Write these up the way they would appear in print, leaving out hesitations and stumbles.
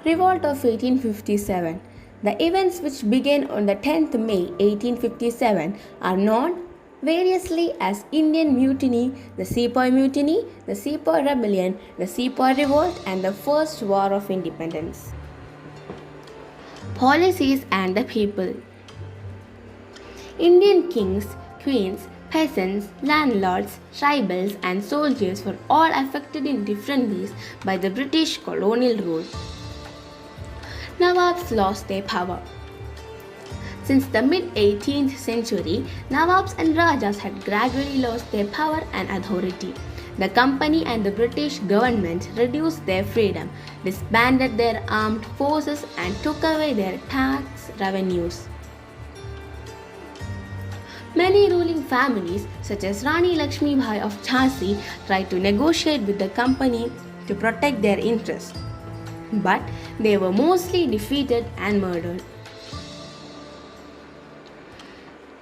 Revolt of 1857. The events which began on the 10th May 1857 are known variously as Indian Mutiny, the Sepoy Mutiny, the Sepoy Rebellion, the Sepoy Revolt, and the First War of Independence. Policies and the people. Indian kings, queens, peasants, landlords, tribals, and soldiers were all affected in different ways by the British colonial rule. Nawabs lost their power. Since the mid-18th century, Nawabs and Rajas had gradually lost their power and authority. The company and the British government reduced their freedom, disbanded their armed forces, and took away their tax revenues. Many ruling families, such as Rani Lakshmi Bai of Jhansi, tried to negotiate with the company to protect their interests, but they were mostly defeated and murdered.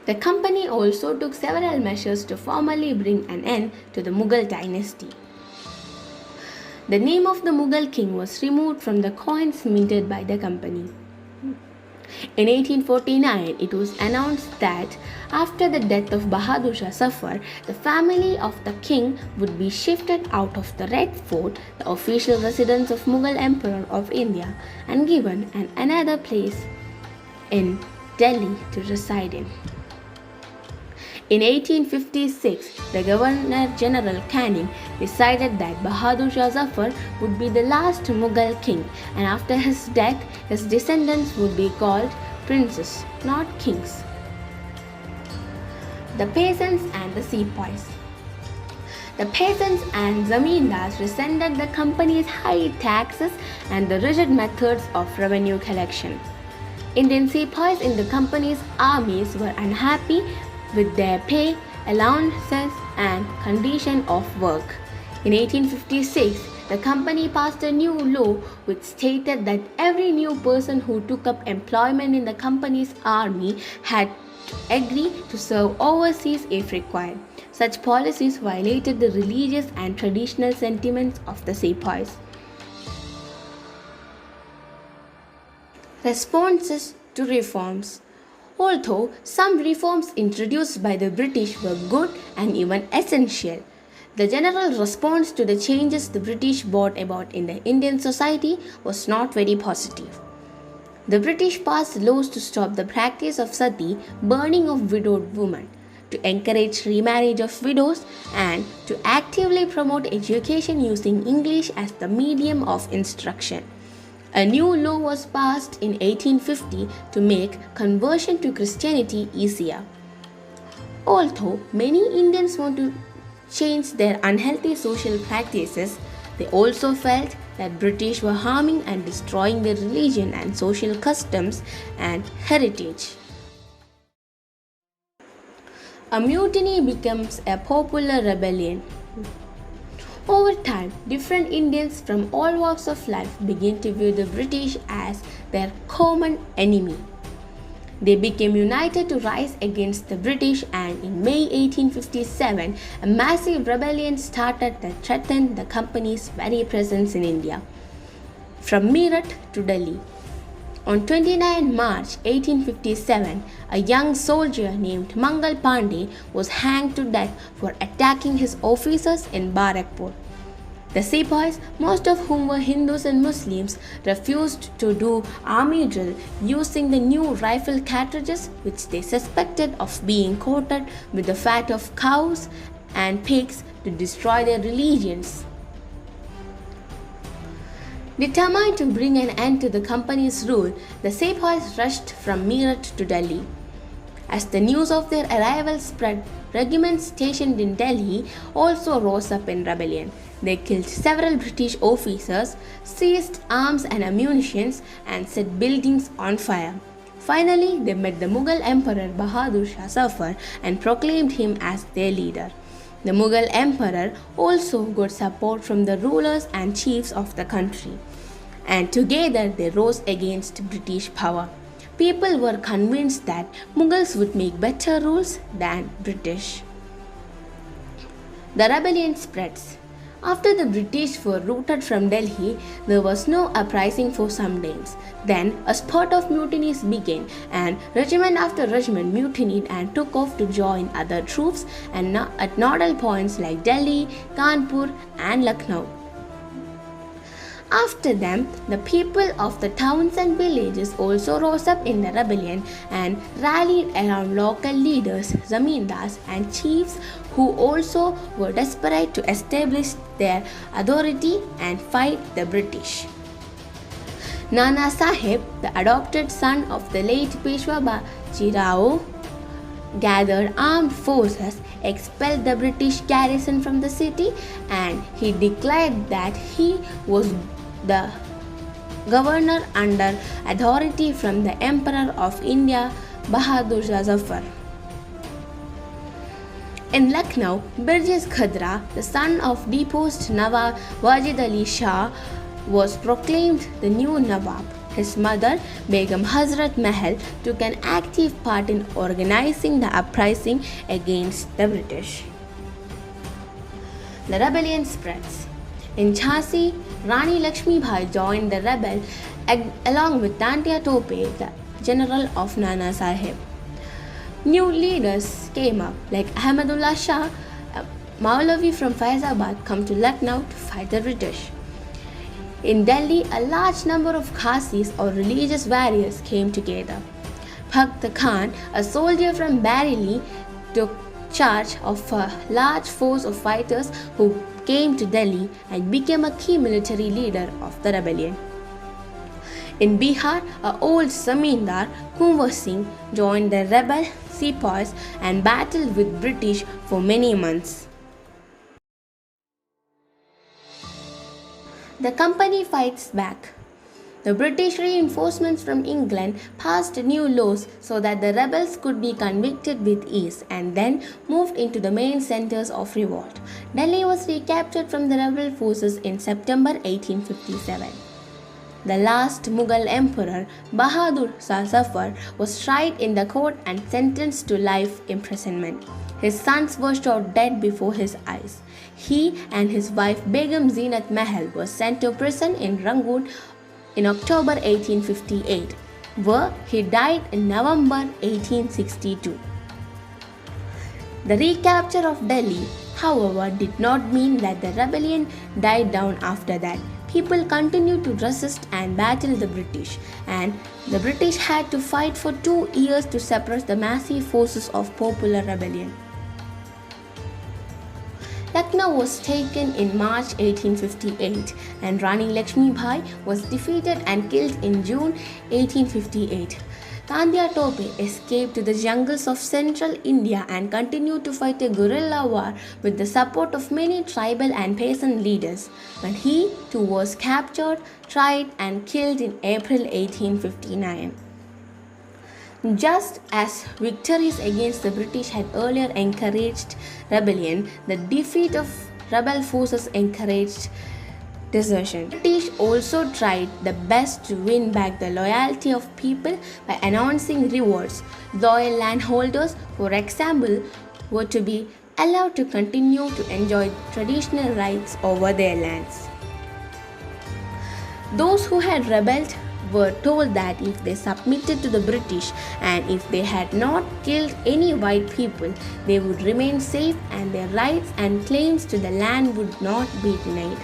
The company also took several measures to formally bring an end to the Mughal dynasty. The name of the Mughal king was removed from the coins minted by the company. In 1849, it was announced that after the death of Bahadur Shah Zafar, the family of the king would be shifted out of the Red Fort, the official residence of Mughal Emperor of India, and given another place in Delhi to reside in. In 1856, the Governor-General Canning decided that Bahadur Shah Zafar would be the last Mughal king, and after his death, his descendants would be called princes, not kings. The peasants and the sepoys. The peasants and zamindars resented the company's high taxes and the rigid methods of revenue collection. Indian sepoys in the company's armies were unhappy with their pay, allowances, and condition of work. In 1856, the company passed a new law which stated that every new person who took up employment in the company's army had to agree to serve overseas if required. Such policies violated the religious and traditional sentiments of the sepoys. Responses to reforms. Although some reforms introduced by the British were good and even essential, the general response to the changes the British brought about in the Indian society was not very positive. The British passed laws to stop the practice of sati, burning of widowed women, to encourage remarriage of widows, and to actively promote education using English as the medium of instruction. A new law was passed in 1850 to make conversion to Christianity easier. Although many Indians want to change their unhealthy social practices, they also felt that British were harming and destroying their religion and social customs and heritage. A mutiny becomes a popular rebellion. Over time, different Indians from all walks of life began to view the British as their common enemy. They became united to rise against the British, and in May 1857, a massive rebellion started that threatened the company's very presence in India, from Meerut to Delhi. On 29 March 1857, a young soldier named Mangal Pandey was hanged to death for attacking his officers in Barakpur. The sepoys, most of whom were Hindus and Muslims, refused to do army drill using the new rifle cartridges which they suspected of being coated with the fat of cows and pigs to destroy their religions. Determined to bring an end to the company's rule, the sepoys rushed from Meerut to Delhi. As the news of their arrival spread, regiments stationed in Delhi also rose up in rebellion. They killed several British officers, seized arms and ammunition, and set buildings on fire. Finally, they met the Mughal Emperor Bahadur Shah Zafar and proclaimed him as their leader. The Mughal Emperor also got support from the rulers and chiefs of the country, and together they rose against British power. People were convinced that Mughals would make better rules than British. The rebellion spreads. After the British were routed from Delhi, there was no uprising for some days. Then a spurt of mutinies began, and regiment after regiment mutinied and took off to join other troops at nodal points like Delhi, Kanpur, and Lucknow. After them, the people of the towns and villages also rose up in the rebellion and rallied around local leaders, zamindars, and chiefs who also were desperate to establish their authority and fight the British. Nana Sahib, the adopted son of the late Peshwa Baji Rao, gathered armed forces, expelled the British garrison from the city, and he declared that he was the governor under authority from the Emperor of India, Bahadur Shah Zafar. In Lucknow, Birjes Khadra, the son of deposed Nawab Wajid Ali Shah, was proclaimed the new Nawab. His mother, Begum Hazrat Mahal, took an active part in organizing the uprising against the British. The rebellion spreads. In Jhansi, Rani Lakshmi Bai joined the rebel along with Tantia Tope, the general of Nana Sahib. New leaders came up like Ahmadullah Shah, Maulavi from Faizabad, come to Lucknow to fight the British. In Delhi, a large number of Khazis or religious warriors came together. Bhakt Khan, a soldier from Bareilly, took charge of a large force of fighters who came to Delhi and became a key military leader of the rebellion. In Bihar, an old zamindar, Kunwar Singh, joined the rebel Sepoys and battled with British for many months. The company fights back. The British reinforcements from England passed new laws so that the rebels could be convicted with ease and then moved into the main centers of revolt. Delhi was recaptured from the rebel forces in September 1857. The last Mughal emperor, Bahadur Shah Zafar, was tried in the court and sentenced to life imprisonment. His sons were shot dead before his eyes. He and his wife Begum Zeenat Mahal were sent to prison in Rangoon in October 1858, where he died in November 1862. The recapture of Delhi, however, did not mean that the rebellion died down after that. People continued to resist and battle the British, and the British had to fight for 2 years to suppress the massive forces of popular rebellion. Lucknow was taken in March 1858 and Rani Lakshmi Bai was defeated and killed in June 1858. Tandia Tope escaped to the jungles of central India and continued to fight a guerrilla war with the support of many tribal and peasant leaders, but he too was captured, tried and killed in April 1859. Just as victories against the British had earlier encouraged rebellion, the defeat of rebel forces encouraged desertion. The British also tried the best to win back the loyalty of people by announcing rewards. Loyal landholders, for example, were to be allowed to continue to enjoy traditional rights over their lands. Those who had rebelled were told that if they submitted to the British and if they had not killed any white people, they would remain safe and their rights and claims to the land would not be denied.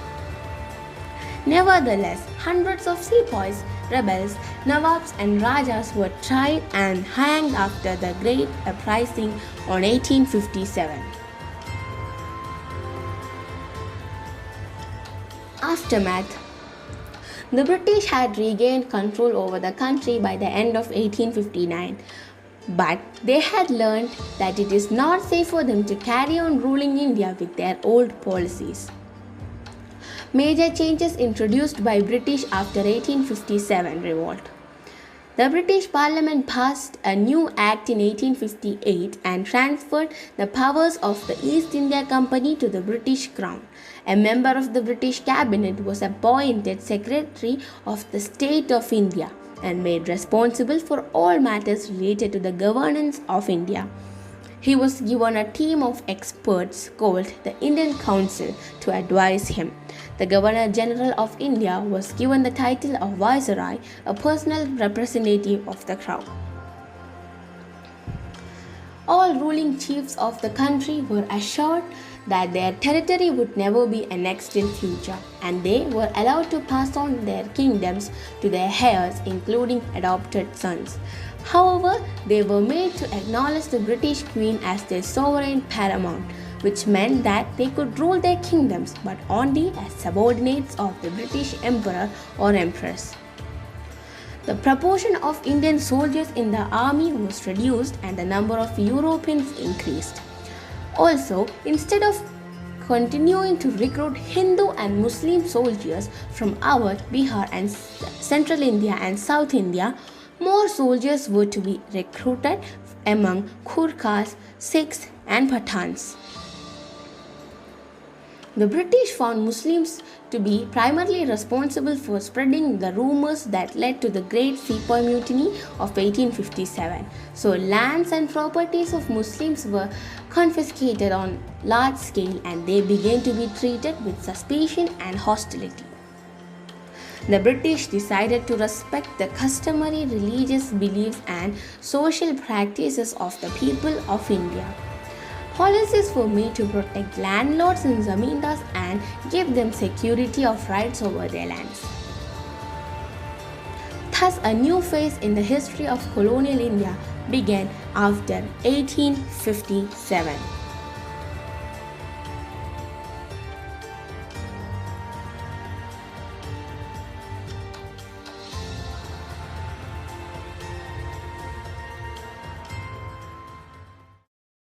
Nevertheless, hundreds of sepoys, rebels, nawabs and rajas were tried and hanged after the Great Uprising on 1857. Aftermath. The British had regained control over the country by the end of 1859, but they had learned that it is not safe for them to carry on ruling India with their old policies. Major changes introduced by British after 1857 revolt. The British Parliament passed a new act in 1858 and transferred the powers of the East India Company to the British Crown. A member of the British Cabinet was appointed Secretary of the State of India and made responsible for all matters related to the governance of India. He was given a team of experts called the Indian Council to advise him. The Governor General of India was given the title of Viceroy, a personal representative of the crown. All ruling chiefs of the country were assured that their territory would never be annexed in future, and they were allowed to pass on their kingdoms to their heirs, including adopted sons. However, they were made to acknowledge the British Queen as their sovereign paramount, which meant that they could rule their kingdoms but only as subordinates of the British Emperor or Empress. The proportion of Indian soldiers in the army was reduced and the number of Europeans increased. Also, instead of continuing to recruit Hindu and Muslim soldiers from Awadh, Bihar and Central India and South India, more soldiers were to be recruited among Gurkhas, Sikhs and Pathans. The British found Muslims to be primarily responsible for spreading the rumors that led to the Great Sepoy Mutiny of 1857. So lands and properties of Muslims were confiscated on large scale and they began to be treated with suspicion and hostility. The British decided to respect the customary religious beliefs and social practices of the people of India. Policies were made to protect landlords and zamindars and give them security of rights over their lands. Thus, a new phase in the history of colonial India began after 1857.